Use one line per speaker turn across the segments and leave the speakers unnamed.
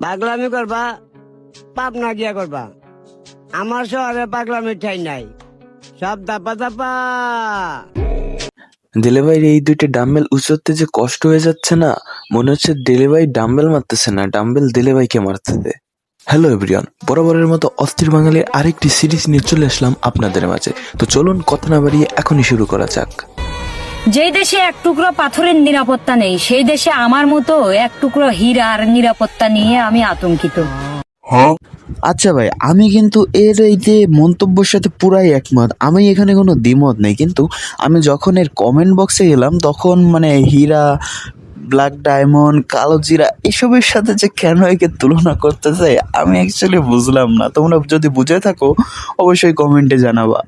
পাগলামি করবা পাবনা গিয়া করবা, আমার শহরে পাগলামি ঠাই নাই, সব দাপা দাপা।
দিলে ভাইয়ের এই দুইটা ডাম্বেল উঁচাতে যে কষ্ট হয়ে যাচ্ছে না, মনে হচ্ছে দিলে ভাই ডাম্বেল মারতেছে না, ডাম্বেল দিলে ভাইকে মারতেছে। হ্যালো এভরিওয়ান, বরাবরের মতো অস্থির বাঙালির আরেকটি সিরিজ নিয়ে চলে আসলাম আপনাদের মাঝে। তো চলুন কথা না বাড়িয়ে এখনই শুরু করা যাক।
যেই দেশে এক টুকরো পাথরের নিরাপত্তা নেই, সেই দেশে আমার মতো এক টুকরো হীরার নিরাপত্তা নিয়ে আমি আতঙ্কিত।
আচ্ছা ভাই, আমি কিন্তু এর এই যে মন্তব্যের সাথে পুরাই একমত। আমি এখানে কোনো দ্বিমত নেই, কিন্তু আমি যখন এর কমেন্ট বক্সে গেলাম তখন মানে হীরা, ব্ল্যাক ডায়মন্ড, কালো জিরা এসবের সাথে যে কেন একে তুলনা করতেছে আমি অ্যাকচুয়ালি বুঝলাম না। তোমরা যদি বুঝে থাকো অবশ্যই কমেন্টে জানাবা।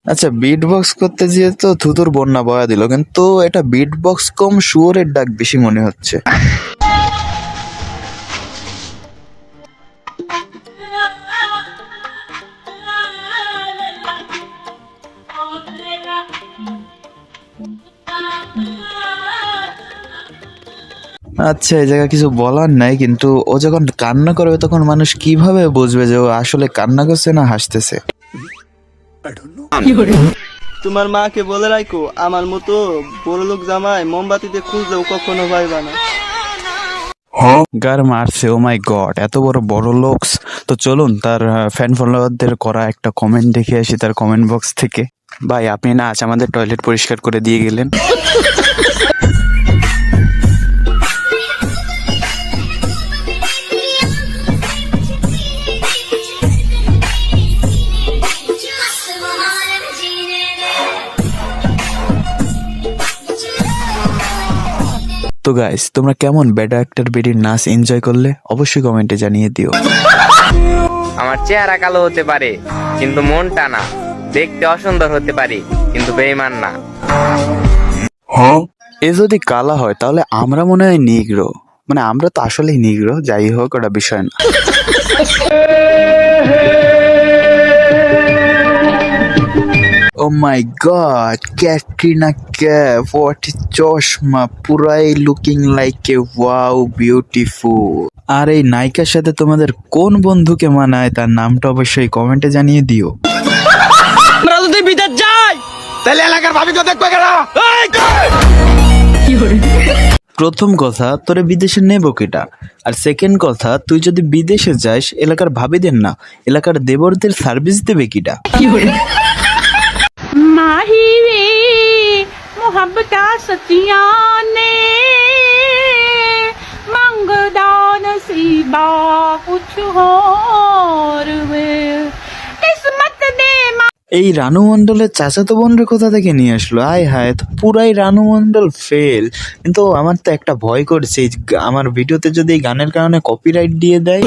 আচ্ছা, বিট বক্স করতে গিয়ে তো থুতুর বন্যা বয়া দিল, কিন্তু এটা বিট বক্স কম শুয়োরের ডাক বেশি মনে হচ্ছে। আচ্ছা, এই জায়গায় কিছু বলার নাই, কিন্তু ও যখন কান্না করবে তখন মানুষ কিভাবে বুঝবে যে ও আসলে কান্না করছে না হাসতেছে?
তোমার মাকে বলে রাখো, আমার মতো বড়লোক জামাই মোমবাতিতে খুঁজলেও কখনো পাইবা না।
গার মারছে, ও মাই গড, এত বড় লোকস। তো চলুন তার ফ্যান ফলোয়ারদের করা একটা কমেন্ট দেখে আসি তার কমেন্ট বক্স থেকে। ভাই, আপনি না আজ আমাদের টয়লেট পরিষ্কার করে দিয়ে গেলেন। তো গাইস, তোমরা কেমন ব্যাড অ্যাক্টর বেডির নাচ এনজয় করলে অবশ্যই কমেন্টে জানিয়ে দিও।
আমার চেহারা কালো হতে পারে কিন্তু মনটা না, দেখতে অসুন্দর হতে পারি কিন্তু বেঈমান না।
এ যদি কালা হয় তাহলে আমরা মনে হয় নিগ্রো, মানে আমরা তো আসলেই নিগ্রো। যাই হোক, ওটা বিষয় না। Oh my god, Katrina Kaif, what is চশমা, পুরাই looking like a wow beautiful. আর এই নায়িকার সাথে তোমাদের কোন বন্ধুকে মানায় তার নামটা অবশ্যই কমেন্টে জানিয়ে দিও।
আমরা যদি বিদেশ যাই তাহলে এলাকার ভাবি তো দেখবে কেন?
প্রথম কথা, তোরে বিদেশে নেবো কেটা? আর সেকেন্ড কথা, তুই যদি বিদেশে যাস এলাকার ভাবিদের না, এলাকার দেবরদের সার্ভিস দেবে কিটা?
माही वे मोहब्बता सतिया ने मंगदा नसीबा कुछ और वे किस्मत ने
এই রানু মণ্ডলের চাচাতো বোনের কোথা থেকে নিয়ে আসলো? আয় হায়, তো পুরাই রানু মণ্ডল ফেল। কিন্তু আমার তো একটা ভয় করছে, আমার ভিডিওতে যদি এই গানের কারণে কপিরাইট দিয়ে দেয়।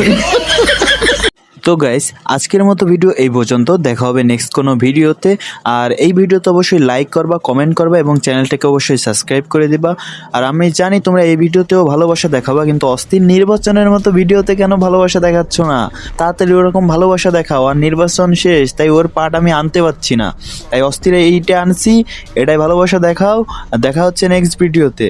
তো গাইস, আজকের মতো ভিডিও এই পর্যন্ত। দেখা হবে নেক্সট কোনো ভিডিওতে। আর এই ভিডিওতে অবশ্যই লাইক করবা, কমেন্ট করবা এবং চ্যানেলটাকে অবশ্যই সাবস্ক্রাইব করে দিবা। আর আমি জানি তোমরা এই ভিডিওতেও ভালোবাসা দেখাবা, কিন্তু অস্থির নির্বাচনের মতো ভিডিওতে কেন ভালোবাসা দেখাচ্ছ না? তাড়াতাড়ি ওরকম ভালোবাসা দেখাও। আর নির্বাচন শেষ, তাই ওর পার্ট আমি আনতে পারছি না, তাই অস্থির এইটা আনছি। এটাই ভালোবাসা দেখাও। আর দেখা হচ্ছে নেক্সট ভিডিওতে।